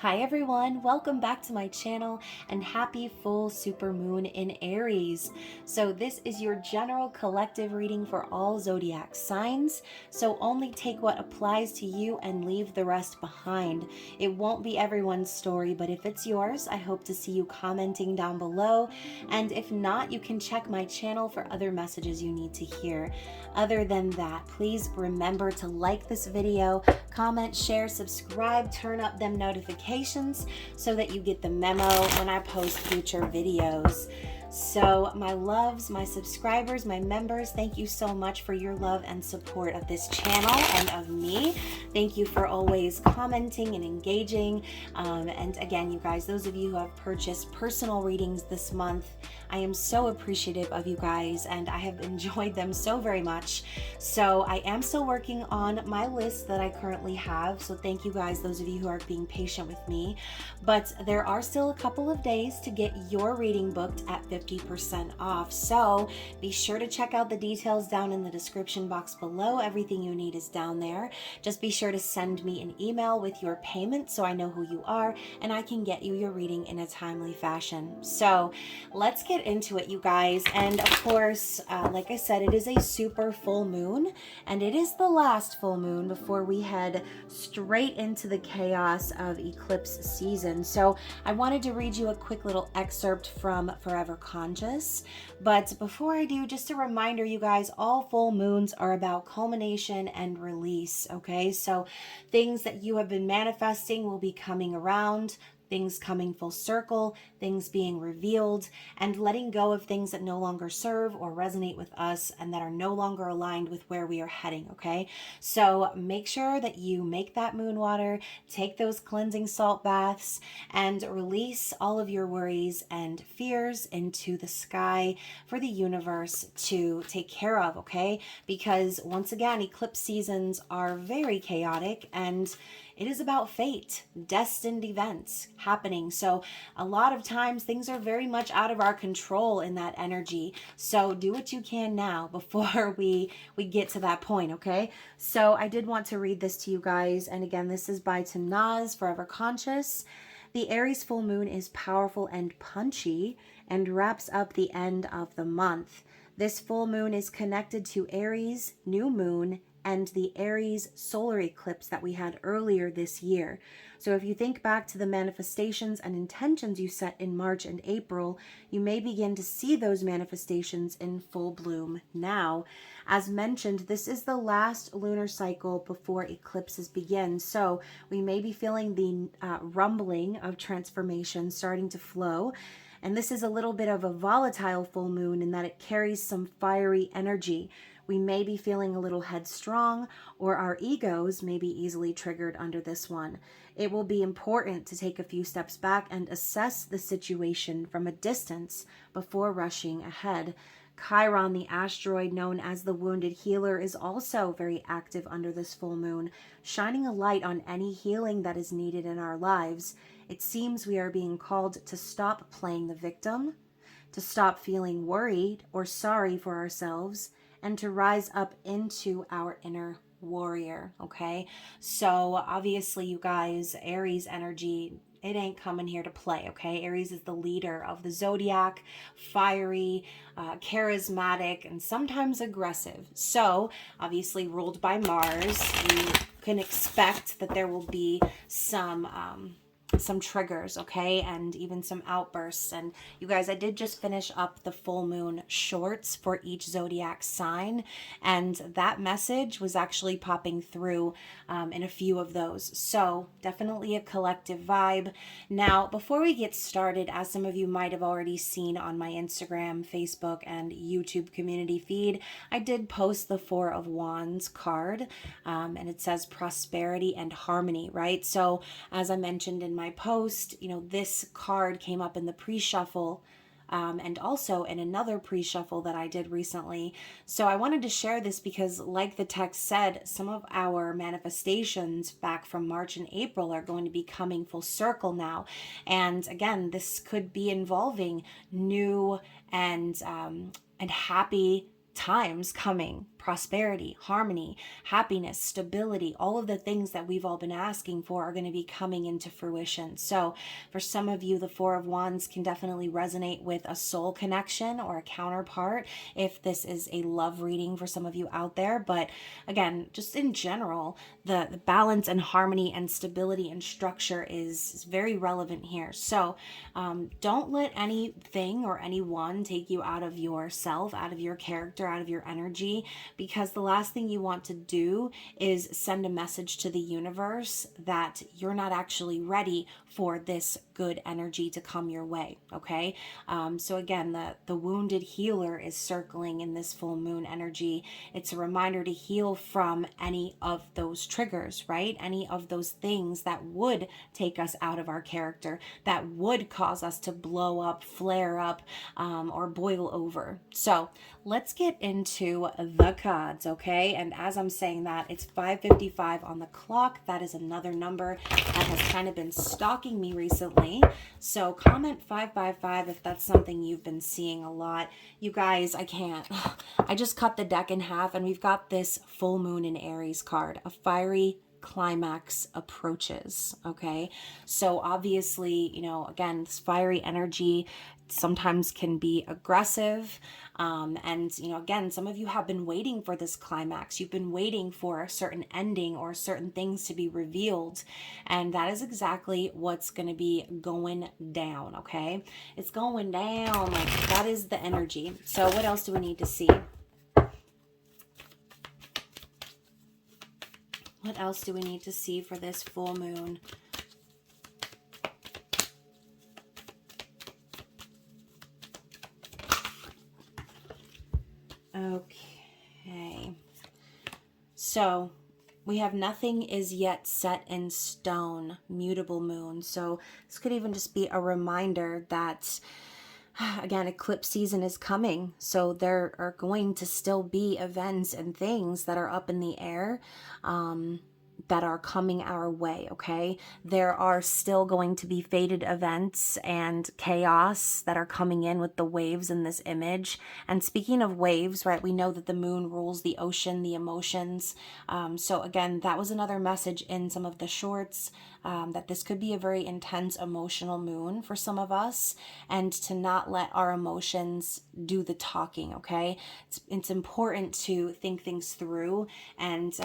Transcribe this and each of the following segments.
Hi everyone, welcome back to my channel and happy full super moon in Aries. So this is your general collective reading for all zodiac signs. So only take what applies to you and leave the rest behind. It won't be everyone's story, but if it's yours, I hope to see you commenting down below. And if not, you can check my channel for other messages you need to hear. Other than that, please remember to like this video, comment, share, subscribe, turn up them notifications so that you get the memo when I post future videos. So my loves, my subscribers, my members, thank you so much for your love and support of this channel and of me. Thank you for always commenting and engaging. And again, you guys, those of you who have purchased personal readings this month, I am so appreciative of you guys and I have enjoyed them so very much. So I am still working on my list that I currently have. So thank you guys, those of you who are being patient with me. But there are still a couple of days to get your reading booked at 50% off. So be sure to check out the details down in the description box below. Everything you need is down there. Just be sure to send me an email with your payment so I know who you are and I can get you your reading in a timely fashion. So let's get into it, you guys. And of course, like I said, it is a super full moon and it is the last full moon before we head straight into the chaos of eclipse season. So I wanted to read you a quick little excerpt from Forever Conscious. But before I do, just a reminder, you guys, all full moons are about culmination and release, okay? So things that you have been manifesting will be coming around, things coming full circle, things being revealed, and letting go of things that no longer serve or resonate with us and that are no longer aligned with where we are heading, okay? So make sure that you make that moon water, take those cleansing salt baths, and release all of your worries and fears into the sky for the universe to take care of, okay? Because once again, eclipse seasons are very chaotic and it is about fate, destined events happening. So a lot of times things are very much out of our control in that energy. So do what you can now before we get to that point, okay? So I did want to read this to you guys. And again, this is by Tanaz, Forever Conscious. The Aries full moon is powerful and punchy and wraps up the end of the month. This full moon is connected to Aries, new moon, and the Aries solar eclipse that we had earlier this year. So if you think back to the manifestations and intentions you set in March and April, you may begin to see those manifestations in full bloom now. As mentioned, this is the last lunar cycle before eclipses begin. So we may be feeling the rumbling of transformation starting to flow. And this is a little bit of a volatile full moon in that it carries some fiery energy. We may be feeling a little headstrong, or our egos may be easily triggered under this one. It will be important to take a few steps back and assess the situation from a distance before rushing ahead. Chiron, the asteroid known as the wounded healer, is also very active under this full moon, shining a light on any healing that is needed in our lives. It seems we are being called to stop playing the victim, to stop feeling worried or sorry for ourselves, and to rise up into our inner warrior, okay? So obviously, you guys, Aries energy, it ain't coming here to play, okay? Aries is the leader of the zodiac, fiery, charismatic, and sometimes aggressive. So obviously ruled by Mars, you can expect that there will be some triggers, okay, and even some outbursts. And you guys, I did just finish up the full moon shorts for each zodiac sign, and that message was actually popping through in a few of those. So definitely a collective vibe. Now, before we get started, as some of you might have already seen on my Instagram, Facebook, and YouTube community feed, I did post the Four of Wands card, and it says prosperity and harmony, right? So as I mentioned in my post, you know, this card came up in the pre-shuffle and also in another pre-shuffle that I did recently. So I wanted to share this because, like the text said, some of our manifestations back from March and April are going to be coming full circle now. And again, this could be involving new and happy times coming prosperity, harmony, happiness, stability, all of the things that we've all been asking for are going to be coming into fruition. So for some of you, the Four of Wands can definitely resonate with a soul connection or a counterpart if this is a love reading for some of you out there. But again, just in general, the balance and harmony and stability and structure is very relevant here. So don't let anything or anyone take you out of yourself, out of your character, out of your energy, because the last thing you want to do is send a message to the universe that you're not actually ready for this good energy to come your way. Okay. So again, the wounded healer is circling in this full moon energy. It's a reminder to heal from any of those triggers, right? Any of those things that would take us out of our character, that would cause us to blow up, flare up, or boil over. So let's get into the cards, okay? And as I'm saying that, it's 5:55 on the clock. That is another number that has kind of been stalking me recently. So comment 555 if that's something you've been seeing a lot. You guys, I can't. I just cut the deck in half and we've got this full moon in Aries card, a fiery climax approaches. Okay, so obviously, you know, again, this fiery energy sometimes can be aggressive, and you know, again, some of you have been waiting for this climax. You've been waiting for a certain ending or certain things to be revealed, and that is exactly what's going to be going down. Okay, it's going down. Like, that is the energy. So what else do we need to see? What else do we need to see for this full moon? Okay. So we have nothing is yet set in stone, mutable moon. So this could even just be a reminder that, again, eclipse season is coming. So there are going to still be events and things that are up in the air, that are coming our way. Okay, there are still going to be fated events and chaos that are coming in with the waves in this image. And speaking of waves, right, we know that the moon rules the ocean, the emotions. So again, that was another message in some of the shorts, that this could be a very intense emotional moon for some of us, and to not let our emotions do the talking. Okay, it's important to think things through and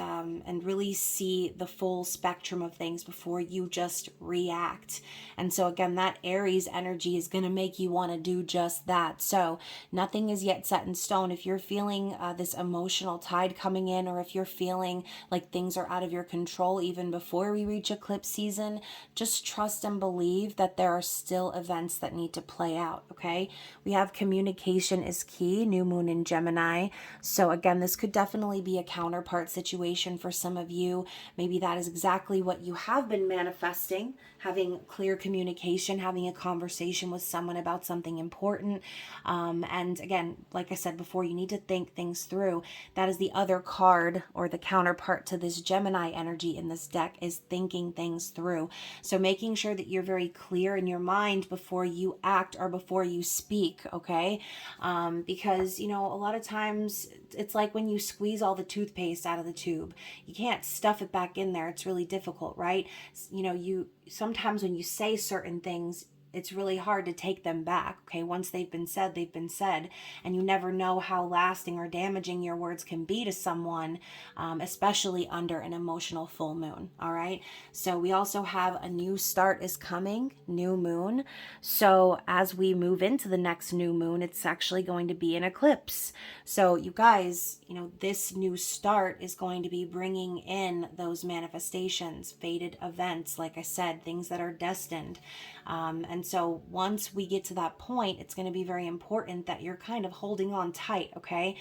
really see the full spectrum of things before you just react. And so again, that Aries energy is going to make you want to do just that. So nothing is yet set in stone. If you're feeling this emotional tide coming in, or if you're feeling like things are out of your control even before we reach eclipse season, just trust and believe that there are still events that need to play out. Okay, we have communication is key, new moon in Gemini. So again, this could definitely be a counterpart situation for some of you. Maybe that is exactly what you have been manifesting, having clear communication, having a conversation with someone about something important. And again, like I said before, you need to think things through. That is the other card, or the counterpart to this Gemini energy in this deck, is thinking things through. So making sure that you're very clear in your mind before you act or before you speak. Okay, because you know, a lot of times it's like when you squeeze all the toothpaste out of the tube, you can't stuff it back in there. It's really difficult, right? You know, you sometimes when you say certain things, it's really hard to take them back. Okay, once they've been said, they've been said, and you never know how lasting or damaging your words can be to someone, especially under an emotional full moon. All right, so we also have a new start is coming, new moon. So as we move into the next new moon, it's actually going to be an eclipse. So you guys, you know, this new start is going to be bringing in those manifestations, fated events, like I said, things that are destined. And so once we get to that point, it's going to be very important that you're kind of holding on tight. Okay,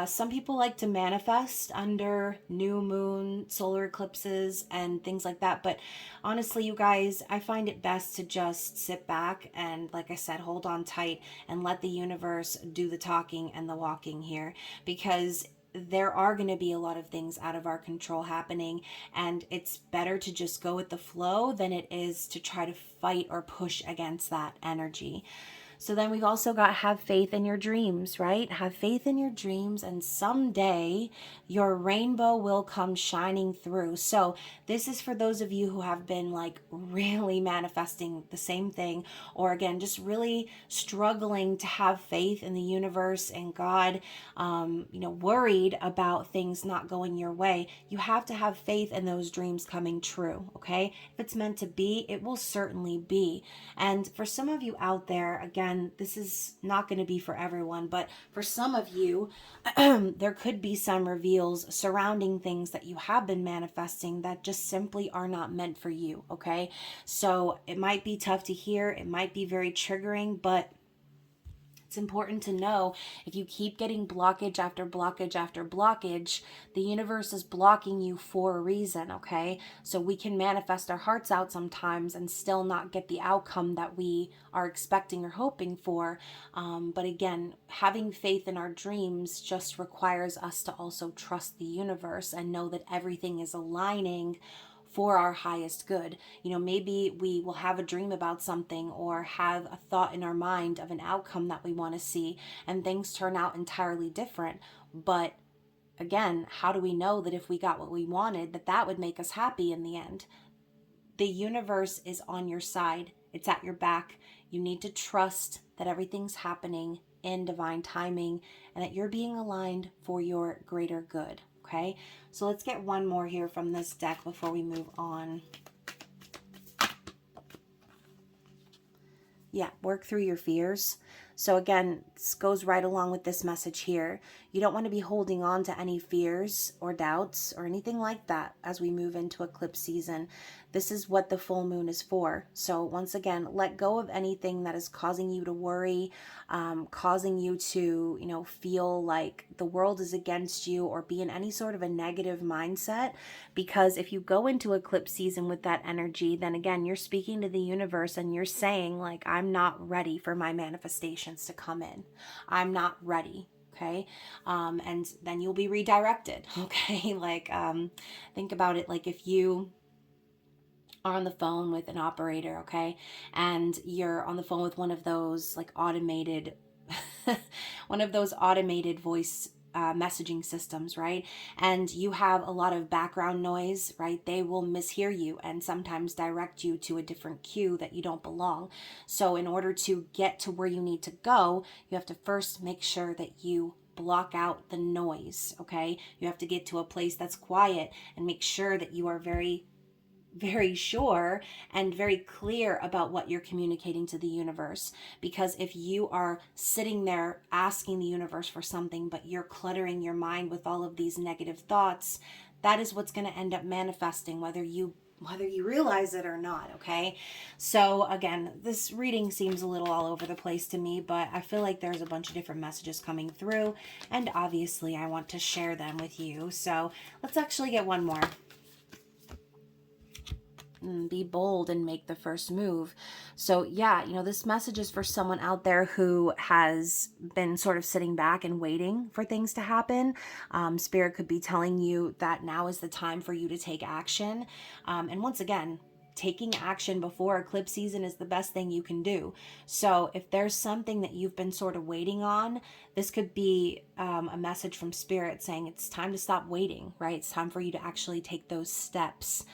some people like to manifest under new moon, solar eclipses, and things like that, but honestly, you guys, I find it best to just sit back and, like I said, hold on tight and let the universe do the talking and the walking here, because there are going to be a lot of things out of our control happening, and it's better to just go with the flow than it is to try to fight or push against that energy. So then we've also got have faith in your dreams, right? Have faith in your dreams, and someday your rainbow will come shining through. So this is for those of you who have been like really manifesting the same thing, or again, just really struggling to have faith in the universe and God, worried about things not going your way. You have to have faith in those dreams coming true, okay? If it's meant to be, it will certainly be. And for some of you out there, again, this is not going to be for everyone, but for some of you, there could be some reveals surrounding things that you have been manifesting that just simply are not meant for you, okay? So it might be tough to hear, it might be very triggering, but it's important to know if you keep getting blockage after blockage after blockage, the universe is blocking you for a reason, okay? So we can manifest our hearts out sometimes and still not get the outcome that we are expecting or hoping for. But again, having faith in our dreams just requires us to also trust the universe and know that everything is aligning for our highest good. Maybe we will have a dream about something or have a thought in our mind of an outcome that we want to see, and things turn out entirely different. But again, how do we know that if we got what we wanted, that would make us happy in the end? The universe is on your side. It's at your back. You need to trust that everything's happening in divine timing and that you're being aligned for your greater good. Okay, so let's get one more here from this deck before we move on. Yeah, work through your fears. So again, this goes right along with this message here. You don't want to be holding on to any fears or doubts or anything like that as we move into eclipse season. This is what the full moon is for. So once again, let go of anything that is causing you to worry, causing you to, feel like the world is against you or be in any sort of a negative mindset. Because if you go into eclipse season with that energy, then again, you're speaking to the universe and you're saying like, I'm not ready for my manifestations to come in. I'm not ready. Okay. And then you'll be redirected. Okay. Think about it. Like if you are on the phone with an operator, okay, and you're on the phone with one of those like automated voice messaging systems, right? And you have a lot of background noise, right? They will mishear you and sometimes direct you to a different queue that you don't belong. So in order to get to where you need to go, you have to first make sure that you block out the noise, okay? You have to get to a place that's quiet and make sure that you are very sure and very clear about what you're communicating to the universe. Because if you are sitting there asking the universe for something, but you're cluttering your mind with all of these negative thoughts, that is what's going to end up manifesting, whether you realize it or not, okay? So again, this reading seems a little all over the place to me, but I feel like there's a bunch of different messages coming through, and obviously I want to share them with you. So let's actually get one more. Be bold and make the first move. So yeah, this message is for someone out there who has been sort of sitting back and waiting for things to happen. Spirit could be telling you that now is the time for you to take action. And once again, taking action before eclipse season is the best thing you can do. So if there's something that you've been sort of waiting on, this could be a message from Spirit saying it's time to stop waiting, right? It's time for you to actually take those steps.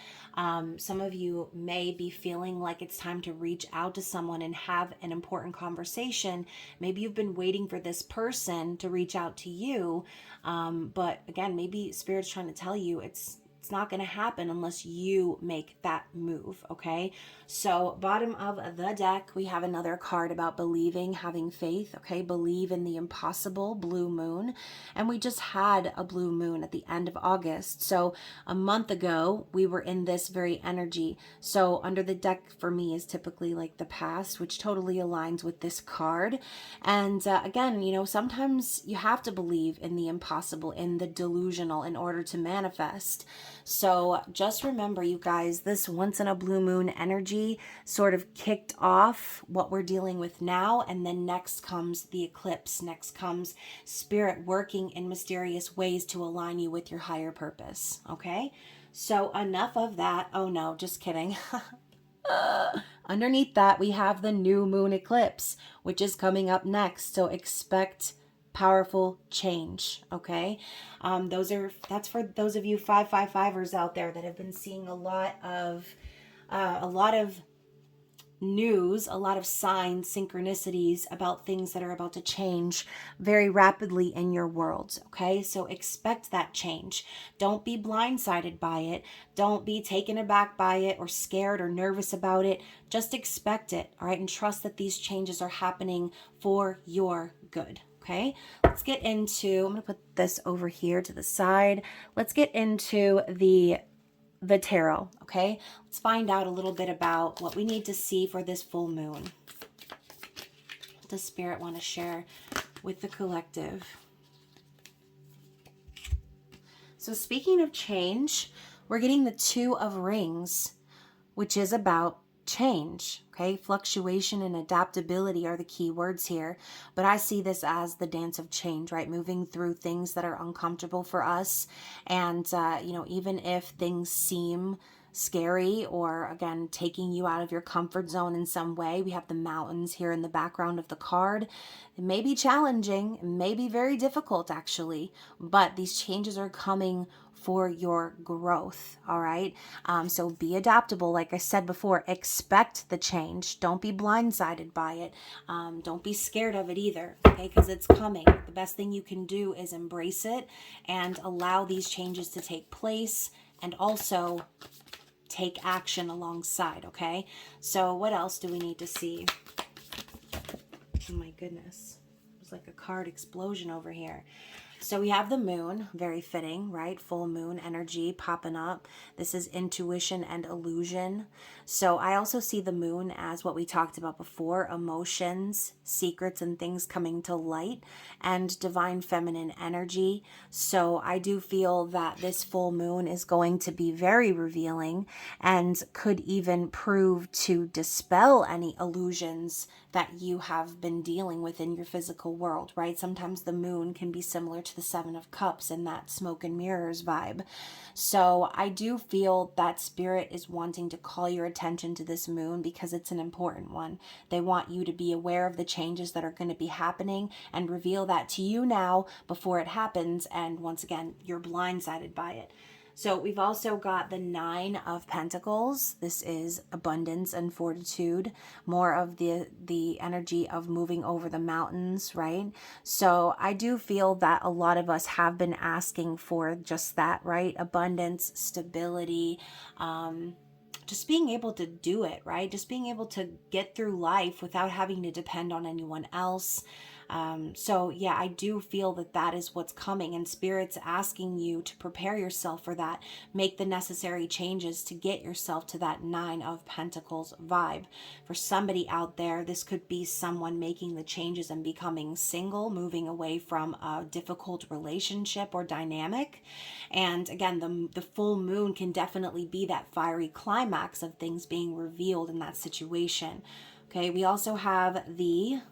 Some of you may be feeling like it's time to reach out to someone and have an important conversation. Maybe you've been waiting for this person to reach out to you. But again, maybe Spirit's trying to tell you it's not going to happen unless you make that move, okay? So bottom of the deck, we have another card about believing, having faith, okay? Believe in the impossible, blue moon. And we just had a blue moon at the end of August. So a month ago, we were in this very energy. So under the deck for me is typically like the past, which totally aligns with this card. And again, sometimes you have to believe in the impossible, in the delusional in order to manifest. So just remember, you guys, this once in a blue moon energy sort of kicked off what we're dealing with now. And then next comes the eclipse. Next comes Spirit working in mysterious ways to align you with your higher purpose. Okay? So enough of that. Oh no, just kidding. Underneath that, we have the new moon eclipse, which is coming up next. So expect powerful change. Okay. That's for those of you 555ers out there that have been seeing a lot of news, a lot of signs, synchronicities about things that are about to change very rapidly in your world. Okay, so expect that change. Don't be blindsided by it. Don't be taken aback by it or scared or nervous about it. Just expect it. All right, and trust that these changes are happening for your good. Okay, let's get into, I'm going to put this over here to the side. Let's get into the tarot. Okay, let's find out a little bit about what we need to see for this full moon. What does Spirit want to share with the collective? So speaking of change, we're getting the Two of Rings, which is about change. Okay, fluctuation and adaptability are the key words here, but I see this as the dance of change, right? Moving through things that are uncomfortable for us, and even if things seem scary or, again, taking you out of your comfort zone in some way. We have the mountains here in the background of the card. It may be challenging, it may be very difficult actually, but these changes are coming for your growth. All right. So be adaptable. Like I said before, expect the change. Don't be blindsided by it. Don't be scared of it either. Okay. Because it's coming. The best thing you can do is embrace it and allow these changes to take place, and also take action alongside. Okay. So what else do we need to see? Oh my goodness. It's like a card explosion over here. So we have the moon, very fitting, right? Full moon energy popping up. This is intuition and illusion. So I also see the moon as what we talked about before, emotions, secrets, and things coming to light, and divine feminine energy. So I do feel that this full moon is going to be very revealing and could even prove to dispel any illusions that you have been dealing with in your physical world, right? Sometimes the moon can be similar to the Seven of Cups and that smoke and mirrors vibe. So I do feel that Spirit is wanting to call your attention to this moon because it's an important one. They want you to be aware of the changes that are going to be happening and reveal that to you now before it happens. And once again, you're blindsided by it. So we've also got the Nine of Pentacles. This is abundance and fortitude, more of the energy of moving over the mountains, right? So I do feel that a lot of us have been asking for just that, right? Abundance, stability, just being able to do it, right? Just being able to get through life without having to depend on anyone else. So yeah, I do feel that that is what's coming, and Spirit's asking you to prepare yourself for that. Make the necessary changes to get yourself to that Nine of Pentacles vibe. For somebody out there, this could be someone making the changes and becoming single, moving away from a difficult relationship or dynamic. And again, the full moon can definitely be that fiery climax of things being revealed in that situation. Okay, we also have the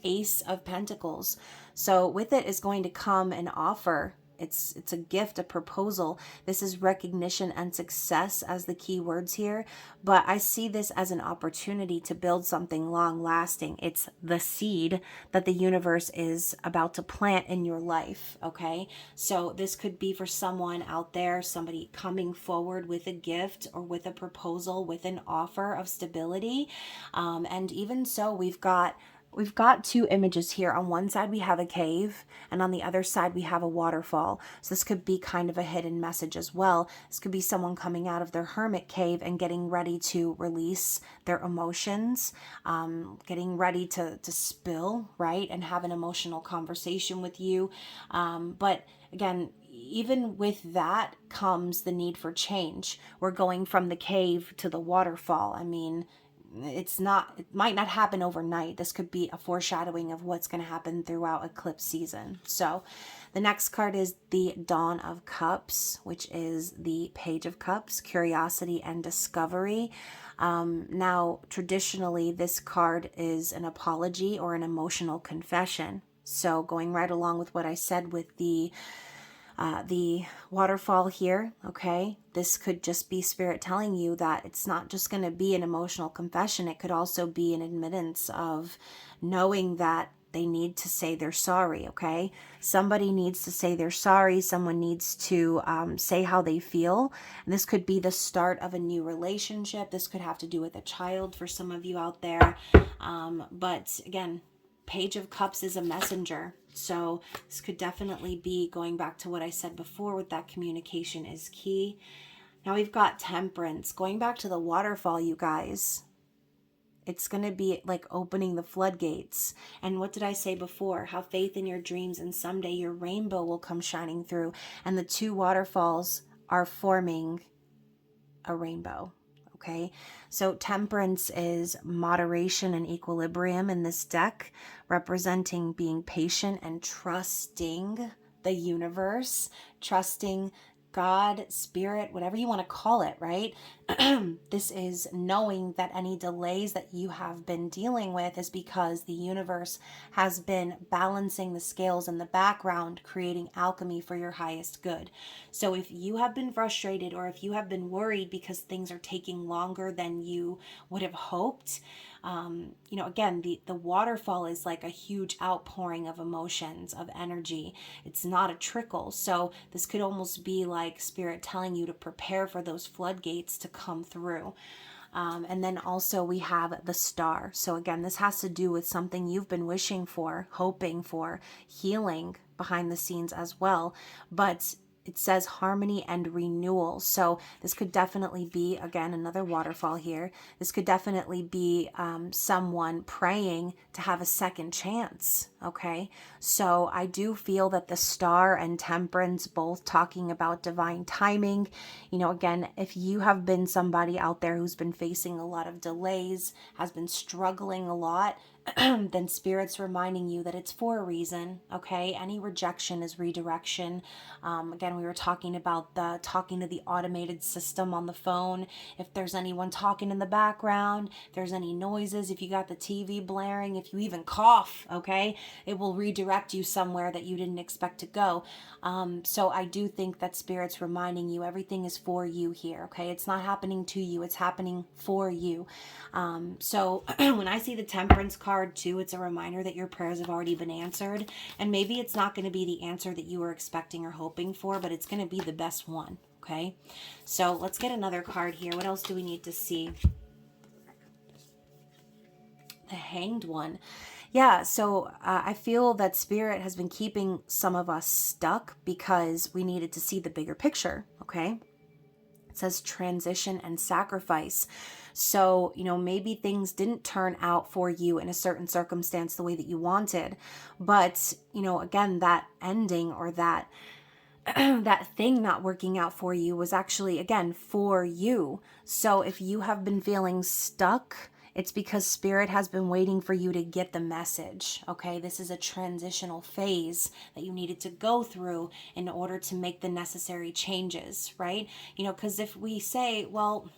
Ace of Pentacles. So with it is going to come an offer. It's a gift, a proposal. This is recognition and success as the key words here. But I see this as an opportunity to build something long lasting. It's the seed that the universe is about to plant in your life. Okay. So this could be for someone out there, somebody coming forward with a gift or with a proposal, with an offer of stability. And even so, we've got two images here. On one side, we have a cave, and on the other side, we have a waterfall. So this could be kind of a hidden message as well. This could be someone coming out of their hermit cave and getting ready to release their emotions, getting ready to spill, right? And have an emotional conversation with you. But again, even with that comes the need for change. We're going from the cave to the waterfall. I mean, it might not happen overnight. This could be a foreshadowing of what's going to happen throughout eclipse season. So the next card is the Dawn of Cups, which is the Page of Cups, curiosity and discovery. Now, traditionally, this card is an apology or an emotional confession. So going right along with what I said with the The waterfall here, okay? This could just be Spirit telling you that it's not just going to be an emotional confession. It could also be an admittance of knowing that they need to say they're sorry, okay? Somebody needs to say they're sorry. Someone needs to say how they feel. And this could be the start of a new relationship. This could have to do with a child for some of you out there. But again, Page of Cups is a messenger. So this could definitely be going back to what I said before with that communication is key. Now we've got Temperance. Going back to the waterfall, you guys. It's going to be like opening the floodgates. And what did I say before? Have faith in your dreams and someday your rainbow will come shining through. And the two waterfalls are forming a rainbow. Okay, so Temperance is moderation and equilibrium in this deck, representing being patient and trusting the universe, trusting God, Spirit, whatever you want to call it, right? This is knowing that any delays that you have been dealing with is because the universe has been balancing the scales in the background, creating alchemy for your highest good. So if you have been frustrated or if you have been worried because things are taking longer than you would have hoped, again, the waterfall is like a huge outpouring of emotions, of energy. It's not a trickle. So this could almost be like Spirit telling you to prepare for those floodgates to come through. And then also we have the Star. So again, this has to do with something you've been wishing for, hoping for, healing behind the scenes as well. But it says harmony and renewal. So this could definitely be, again, another waterfall here. This could definitely be someone praying to have a second chance. Okay. So I do feel that the Star and Temperance both talking about divine timing. Again, if you have been somebody out there who's been facing a lot of delays, has been struggling a lot, then Spirit's reminding you that it's for a reason, okay? Any rejection is redirection. Again, we were talking about talking to the automated system on the phone. If there's anyone talking in the background, if there's any noises, if you got the TV blaring, if you even cough, okay? It will redirect you somewhere that you didn't expect to go. So I do think that Spirit's reminding you everything is for you here, okay? It's not happening to you, it's happening for you. So when I see the Temperance card too, it's a reminder that your prayers have already been answered. And maybe it's not going to be the answer that you were expecting or hoping for, but it's going to be the best one, okay? So let's get another card here. What else do we need to see? The Hanged One. Yeah, so I feel that Spirit has been keeping some of us stuck because we needed to see the bigger picture, okay? It says transition and sacrifice. So, maybe things didn't turn out for you in a certain circumstance the way that you wanted. But, again, that ending or that that thing not working out for you was actually, again, for you. So if you have been feeling stuck, it's because Spirit has been waiting for you to get the message, okay? This is a transitional phase that you needed to go through in order to make the necessary changes, right? Because if we say, well,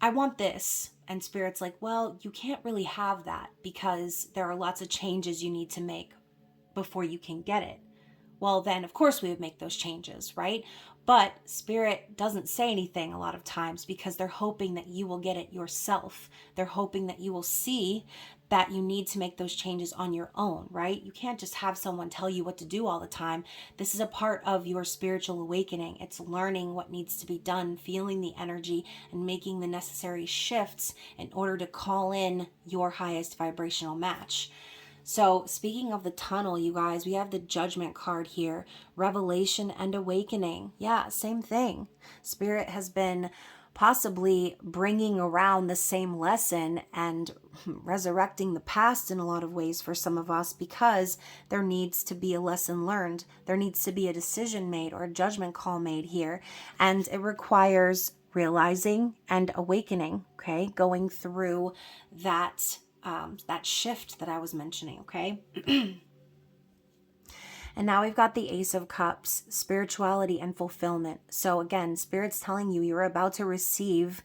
I want this, and Spirit's like, well, you can't really have that because there are lots of changes you need to make before you can get it. Well, then, of course, we would make those changes, right? But Spirit doesn't say anything a lot of times because they're hoping that you will get it yourself. They're hoping that you will see that you need to make those changes on your own, right? You can't just have someone tell you what to do all the time. This is a part of your spiritual awakening. It's learning what needs to be done, feeling the energy, and making the necessary shifts in order to call in your highest vibrational match. So speaking of the tunnel, you guys, we have the Judgment card here. Revelation and awakening. Yeah, same thing. Spirit has been possibly bringing around the same lesson and resurrecting the past in a lot of ways for some of us because there needs to be a lesson learned. There needs to be a decision made or a judgment call made here. And it requires realizing and awakening, okay? Going through that shift that I was mentioning, okay? And now we've got the Ace of Cups, spirituality and fulfillment. So again, Spirit's telling you you're about to receive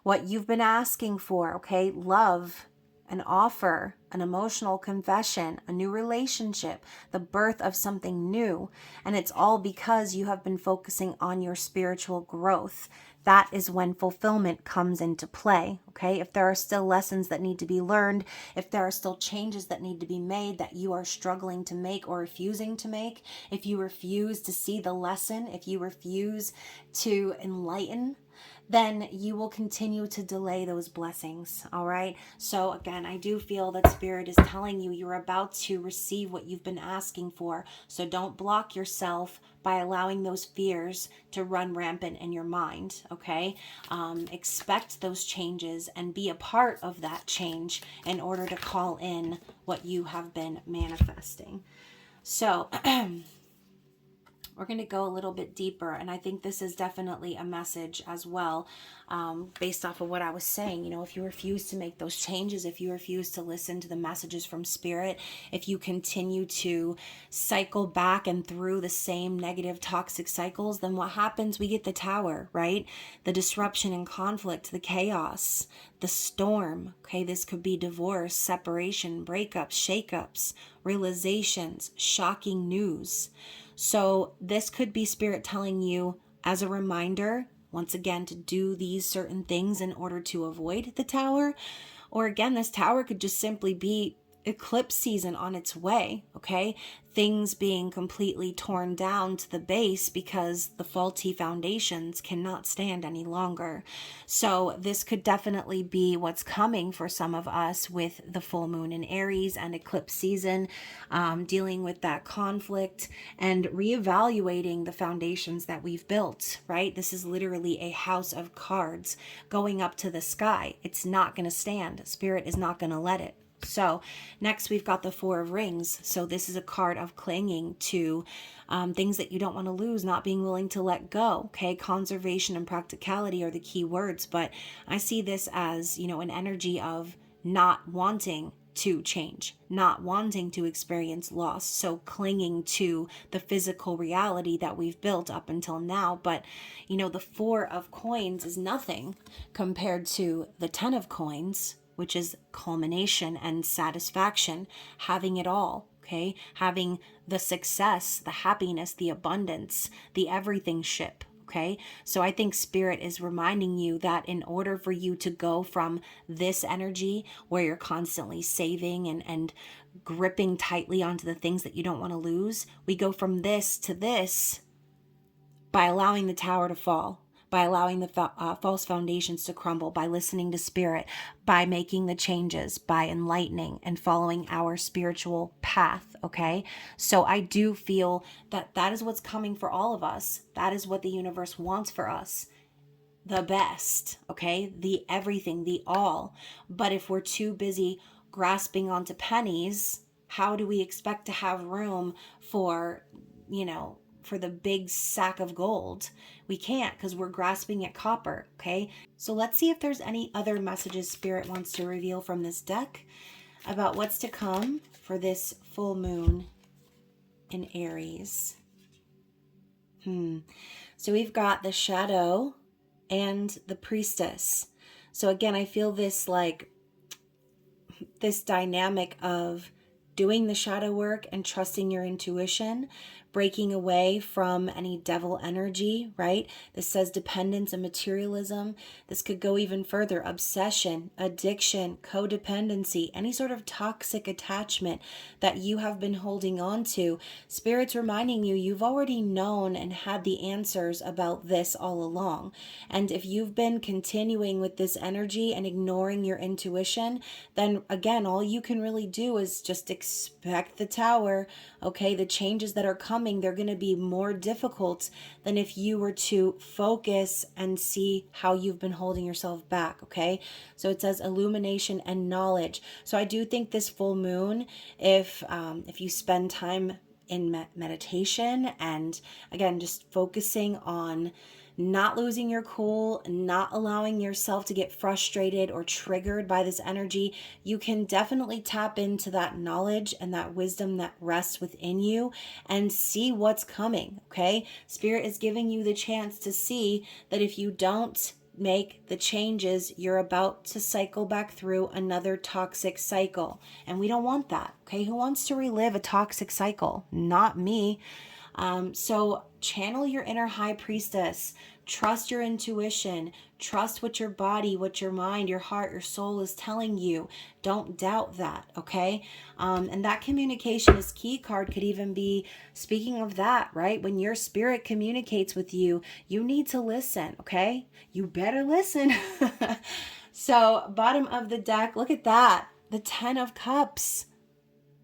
what you've been asking for, okay? Love an offer, an emotional confession, a new relationship, the birth of something new. And it's all because you have been focusing on your spiritual growth. That is when fulfillment comes into play, okay? If there are still lessons that need to be learned, if there are still changes that need to be made that you are struggling to make or refusing to make, if you refuse to see the lesson, if you refuse to enlighten, then you will continue to delay those blessings. All right. So again, I do feel that Spirit is telling you you're about to receive what you've been asking for. So don't block yourself by allowing those fears to run rampant in your mind. Okay. Expect those changes and be a part of that change in order to call in what you have been manifesting. So we're going to go a little bit deeper, and I think this is definitely a message as well, based off of what I was saying. You know, if you refuse to make those changes, if you refuse to listen to the messages from Spirit, if you continue to cycle back and through the same negative toxic cycles, then what happens? We get the tower, right? The disruption and conflict, the chaos, the storm. Okay, this could be divorce, separation, breakups, shakeups, realizations, shocking news. So this could be Spirit telling you as a reminder, once again, to do these certain things in order to avoid the tower. Or again, this tower could just simply be eclipse season on its way, okay? Things being completely torn down to the base because the faulty foundations cannot stand any longer. So this could definitely be what's coming for some of us with the full moon in Aries and eclipse season, dealing with that conflict and reevaluating the foundations that we've built, right? This is literally a house of cards going up to the sky. It's not going to stand. Spirit is not going to let it. So next we've got the Four of Rings. So this is a card of clinging to things that you don't want to lose, not being willing to let go. Okay, conservation and practicality are the key words, but I see this as, you know, an energy of not wanting to change, not wanting to experience loss. So clinging to the physical reality that we've built up until now. But, you know, the Four of Coins is nothing compared to the Ten of Coins, which is culmination and satisfaction, having it all, okay? Having the success, the happiness, the abundance, the everything ship, okay? So I think Spirit is reminding you that in order for you to go from this energy where you're constantly saving and gripping tightly onto the things that you don't want to lose, we go from this to this by allowing the tower to fall, by allowing the false foundations to crumble, by listening to Spirit, by making the changes, by enlightening and following our spiritual path, okay? So I do feel that that is what's coming for all of us. That is what the universe wants for us. The best, okay? The everything, the all. But if we're too busy grasping onto pennies, how do we expect to have room for, you know, for the big sack of gold? We can't, because we're grasping at copper, okay? So let's see if there's any other messages Spirit wants to reveal from this deck about what's to come for this full moon in Aries. So we've got the Shadow and the Priestess. So again, I feel this this dynamic of doing the shadow work and trusting your intuition, breaking away from any devil energy, right? This says dependence and materialism. This could go even further. Obsession, addiction, codependency, any sort of toxic attachment that you have been holding on to. Spirit's reminding you, you've already known and had the answers about this all along. And if you've been continuing with this energy and ignoring your intuition, then again, all you can really do is just expect the tower, okay? The changes that are coming, they're going to be more difficult than if you were to focus and see how you've been holding yourself back, okay? So it says illumination and knowledge. So I do think this full moon, if you spend time in meditation and again, just focusing on not losing your cool, not allowing yourself to get frustrated or triggered by this energy, you can definitely tap into that knowledge and that wisdom that rests within you and see what's coming, okay? Spirit is giving you the chance to see that if you don't make the changes, you're about to cycle back through another toxic cycle. And we don't want that, okay? Who wants to relive a toxic cycle? Not me. So channel your inner high priestess. Trust your intuition. Trust what your body, what your mind, your heart, your soul is telling you. Don't doubt that, okay? And that communication is key card could even be, speaking of that, right? When your spirit communicates with you, you need to listen, okay? You better listen. So bottom of the deck, look at that. The 10 of Cups.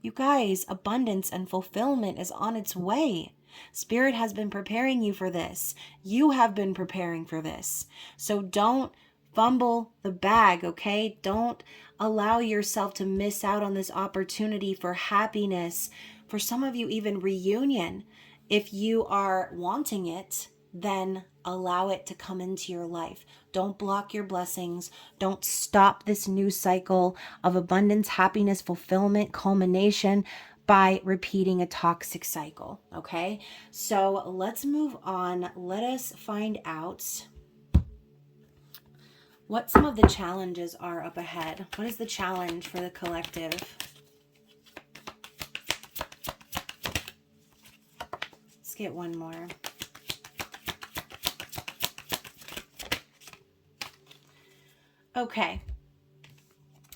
You guys, abundance and fulfillment is on its way. Spirit has been preparing you for this. You have been preparing for this. So don't fumble the bag, okay? Don't allow yourself to miss out on this opportunity for happiness. For some of you, even reunion. If you are wanting it, then allow it to come into your life. Don't block your blessings. Don't stop this new cycle of abundance, happiness, fulfillment, culmination by repeating a toxic cycle, okay? So let's move on. Let us find out what some of the challenges are up ahead. What is the challenge for the collective? Let's get one more. Okay,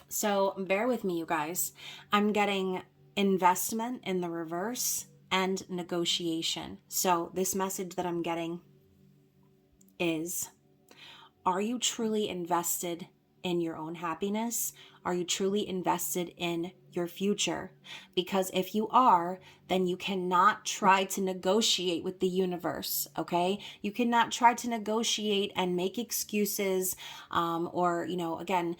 so bear with me, you guys. I'm getting investment in the reverse and negotiation. So this message that I'm getting is, are you truly invested in your own happiness? Are you truly invested in your future? Because if you are, then you cannot try to negotiate with the universe, okay? You cannot try to negotiate and make excuses or, again,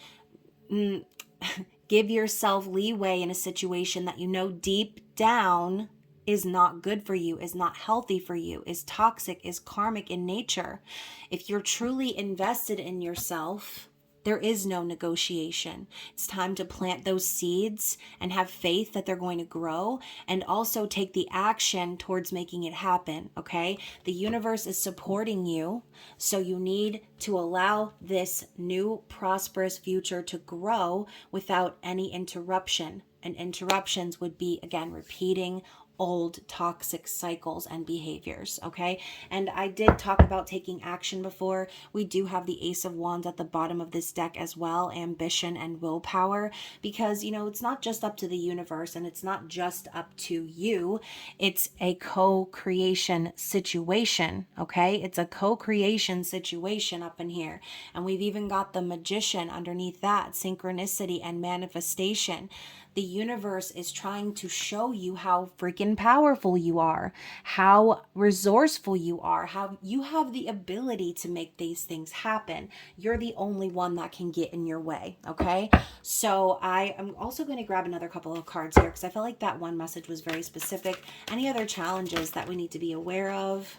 give yourself leeway in a situation that you know deep down is not good for you, is not healthy for you, is toxic, is karmic in nature. If you're truly invested in yourself, there is no negotiation. It's time to plant those seeds and have faith that they're going to grow, and also take the action towards making it happen, okay? The universe is supporting you, so you need to allow this new prosperous future to grow without any interruption. And interruptions would be, again, repeating old toxic cycles and behaviors, okay? And I did talk about taking action before. We do have the Ace of Wands at the bottom of this deck as well, ambition and willpower, because, it's not just up to the universe and it's not just up to you. It's a co-creation situation, okay? It's a co-creation situation up in here. And we've even got the Magician underneath that, synchronicity and manifestation. The universe is trying to show you how freaking powerful you are, how resourceful you are, how you have the ability to make these things happen. You're the only one that can get in your way, okay? So I am also going to grab another couple of cards here because I felt like that one message was very specific. Any other challenges that we need to be aware of?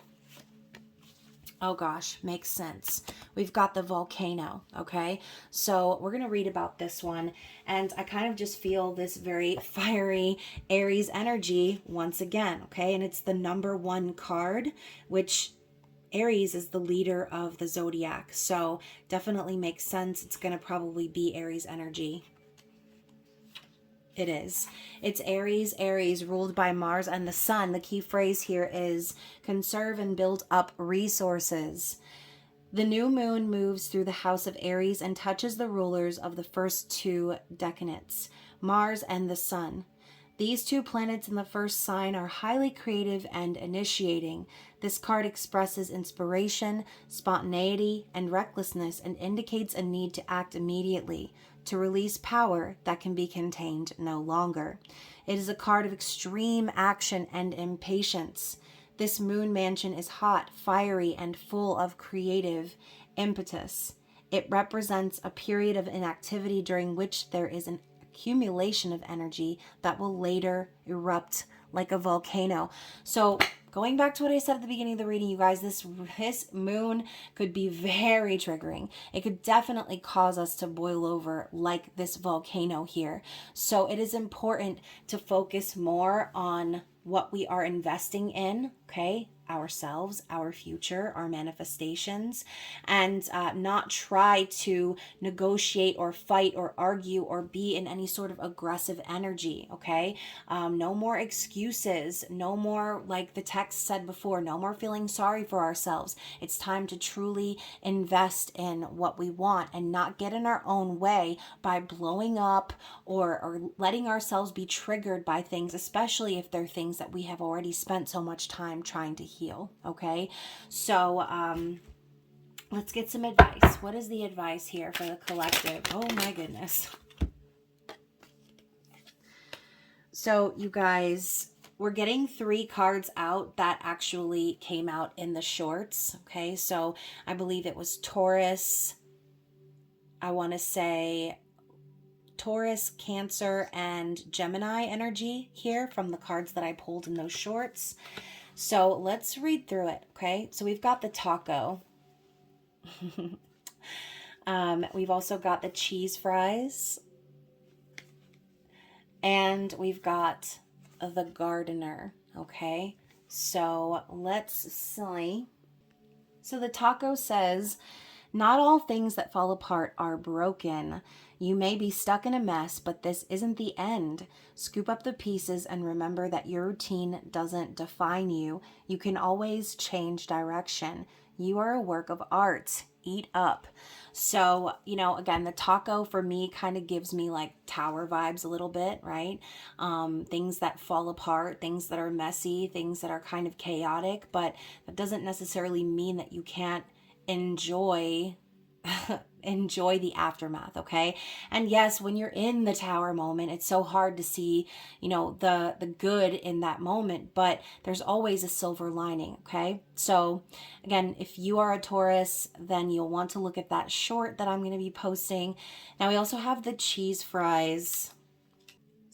Oh gosh, makes sense. We've got the volcano, okay? So we're going to read about this one, and I kind of just feel this very fiery Aries energy once again, okay? And it's the number 1 card, which Aries is the leader of the zodiac. So definitely makes sense. It's going to probably be Aries energy. It is. It's Aries, ruled by Mars and the Sun. The key phrase here is conserve and build up resources. The new moon moves through the house of Aries and touches the rulers of the first 2 decanates, Mars and the Sun. These 2 planets in the first sign are highly creative and initiating. This card expresses inspiration, spontaneity, and recklessness, and indicates a need to act immediately, to release power that can be contained no longer. It is a card of extreme action and impatience. This moon mansion is hot, fiery, and full of creative impetus. It represents a period of inactivity during which there is an accumulation of energy that will later erupt like a volcano. So going back to what I said at the beginning of the reading, you guys, this moon could be very triggering. It could definitely cause us to boil over like this volcano here. So it is important to focus more on what we are investing in, okay? ourselves, our future, our manifestations, and not try to negotiate or fight or argue or be in any sort of aggressive energy, okay? No more excuses, no more, like the text said before, no more feeling sorry for ourselves. It's time to truly invest in what we want and not get in our own way by blowing up or letting ourselves be triggered by things, especially if they're things that we have already spent so much time trying to heal, okay? So, let's get some advice. What is the advice here for the collective? Oh my goodness. So, you guys, we're getting 3 cards out that actually came out in the shorts, okay? So, I believe it was Taurus, I want to say Taurus, Cancer, and Gemini energy here from the cards that I pulled in those shorts. So, let's read through it, okay? So, we've got the taco. We've also got the cheese fries. And we've got the gardener, okay? So let's see. So the taco says, not all things that fall apart are broken. You may be stuck in a mess, but this isn't the end. Scoop up the pieces and remember that your routine doesn't define you. You can always change direction. You are a work of art. Eat up. So, you know, again, the taco for me kind of gives me like tower vibes a little bit, right? Things that fall apart, things that are messy, things that are kind of chaotic, but that doesn't necessarily mean that you can't enjoy enjoy the aftermath, okay? And yes, when you're in the tower moment, it's so hard to see, you know, the good in that moment, but there's always a silver lining, okay? So again, if you are a Taurus, then you'll want to look at that short that I'm going to be posting. Now we also have the cheese fries.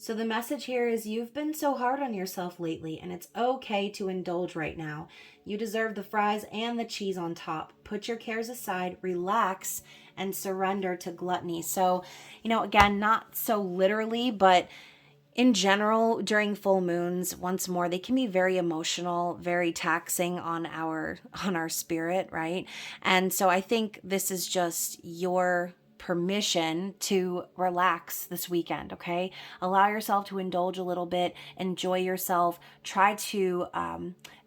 So the message here is you've been so hard on yourself lately, and it's okay to indulge right now. You deserve the fries and the cheese on top. Put your cares aside, relax, and surrender to gluttony. So, you know, again, not so literally, but in general, during full moons, once more, they can be very emotional, very taxing on our spirit, right? And so I think this is just your permission to relax this weekend, okay? Allow yourself to indulge a little bit, enjoy yourself, try to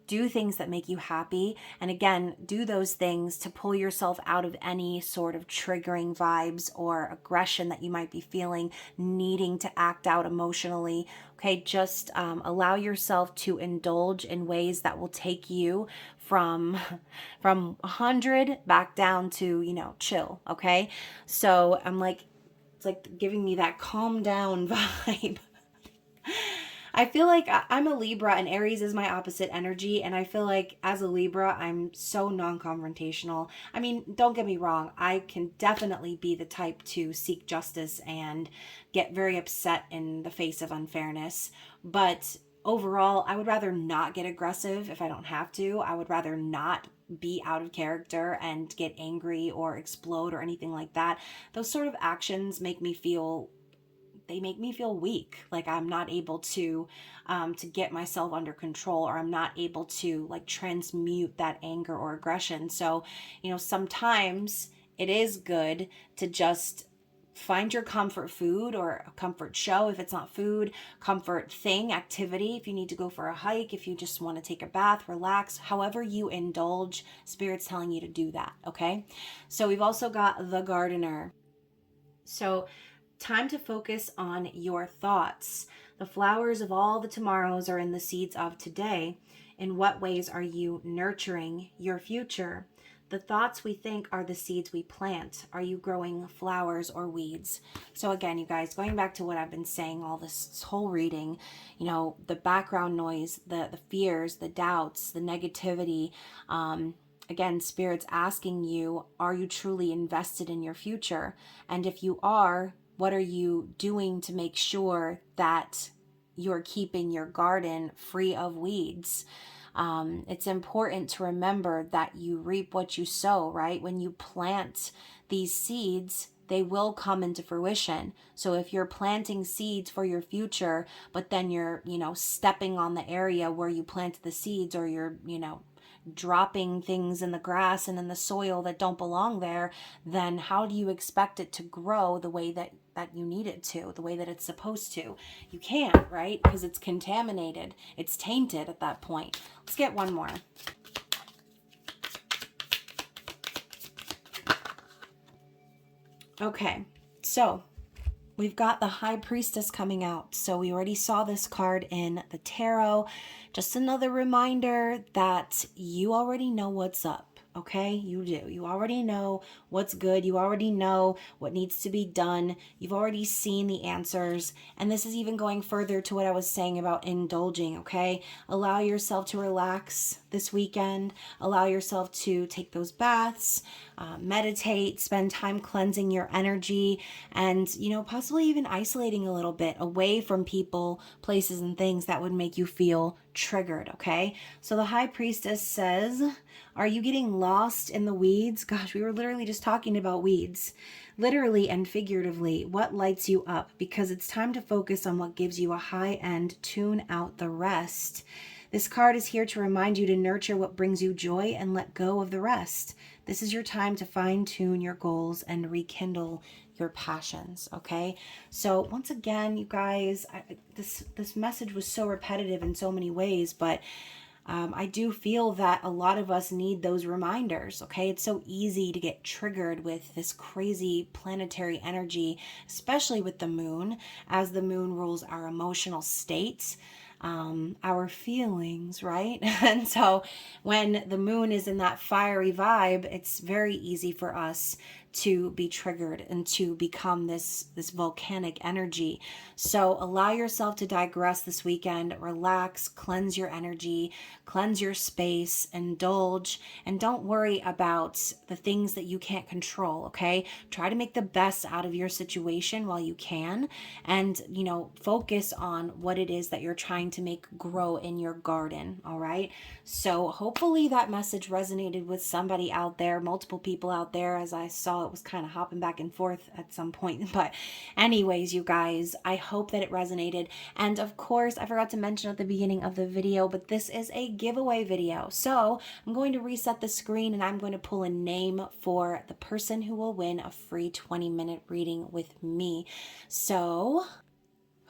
do things that make you happy. And again, do those things to pull yourself out of any sort of triggering vibes or aggression that you might be feeling, needing to act out emotionally. Okay, just allow yourself to indulge in ways that will take you from 100 back down to, you know, chill. Okay, so I'm like, it's like giving me that calm down vibe. I feel like I'm a Libra and Aries is my opposite energy. And I feel like as a Libra, I'm so non-confrontational. I mean, don't get me wrong. I can definitely be the type to seek justice and get very upset in the face of unfairness. But overall, I would rather not get aggressive if I don't have to. I would rather not be out of character and get angry or explode or anything like that. Those sort of actions make me feel weak, like I'm not able to get myself under control, or I'm not able to like transmute that anger or aggression. So, you know, sometimes it is good to just find your comfort food or a comfort show if it's not food, comfort thing, activity, if you need to go for a hike, if you just want to take a bath, relax, however you indulge, spirit's telling you to do that, okay? So we've also got the gardener. So time to focus on your thoughts. The flowers of all the tomorrows are in the seeds of today. In what ways are you nurturing your future? The thoughts we think are the seeds we plant. Are you growing flowers or weeds? So again, you guys, going back to what I've been saying all this whole reading, you know, the background noise, the fears, the doubts, the negativity, again, Spirit's asking you, are you truly invested in your future? And if you are, what are you doing to make sure that you're keeping your garden free of weeds? It's important to remember that you reap what you sow, right? When you plant these seeds, they will come into fruition. So if you're planting seeds for your future, but then you're, you know, stepping on the area where you planted the seeds, or you're, you know, dropping things in the grass and in the soil that don't belong there, then how do you expect it to grow the way that you need it to, the way that it's supposed to? You can't, right? Because it's contaminated. It's tainted at that point. Let's get one more. Okay, so we've got the High Priestess coming out. So we already saw this card in the tarot. Just another reminder that you already know what's up. Okay, you do. You already know what's good. You already know what needs to be done. You've already seen the answers. And this is even going further to what I was saying about indulging, okay? Allow yourself to relax this weekend. Allow yourself to take those baths, meditate, spend time cleansing your energy, and, you know, possibly even isolating a little bit away from people, places, and things that would make you feel triggered, okay? So the High Priestess says, are you getting lost in the weeds? Gosh, we were literally just talking about weeds, literally and figuratively. What lights you up? Because it's time to focus on what gives you a high end, tune out the rest. This card is here to remind you to nurture what brings you joy and let go of the rest. This is your time to fine tune your goals and rekindle your passions, okay? So once again, you guys, this message was so repetitive in so many ways, but I do feel that a lot of us need those reminders, okay? It's so easy to get triggered with this crazy planetary energy, especially with the moon, as the moon rules our emotional states, our feelings, right? And so when the moon is in that fiery vibe, it's very easy for us to be triggered and to become this volcanic energy. So allow yourself to digress this weekend, relax, cleanse your energy, cleanse your space, indulge, and don't worry about the things that you can't control, okay? Try to make the best out of your situation while you can, and, you know, focus on what it is that you're trying to make grow in your garden, all right? So hopefully that message resonated with somebody out there, multiple people out there. As I saw, it was kind of hopping back and forth at some point. But anyways, you guys, I hope that it resonated. And of course, I forgot to mention at the beginning of the video, but this is a giveaway video. So I'm going to reset the screen and I'm going to pull a name for the person who will win a free 20-minute reading with me. So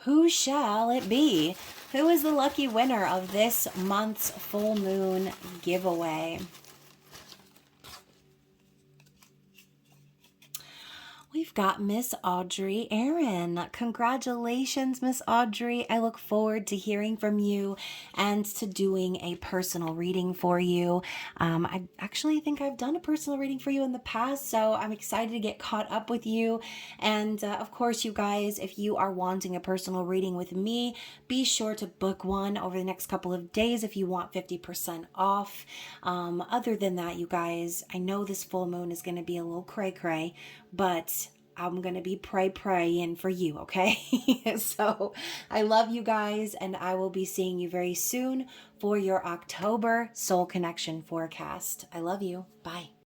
who shall it be? Who is the lucky winner of this month's full moon giveaway? We've got Miss Audrey Aaron. Congratulations, Miss Audrey. I look forward to hearing from you and to doing a personal reading for you. I actually think I've done a personal reading for you in the past, so I'm excited to get caught up with you. And of course, you guys, if you are wanting a personal reading with me, be sure to book one over the next couple of days if you want 50% off. Other than that, you guys, I know this full moon is going to be a little cray-cray, but I'm going to be praying for you, okay? So I love you guys, and I will be seeing you very soon for your October Soul Connection forecast. I love you. Bye.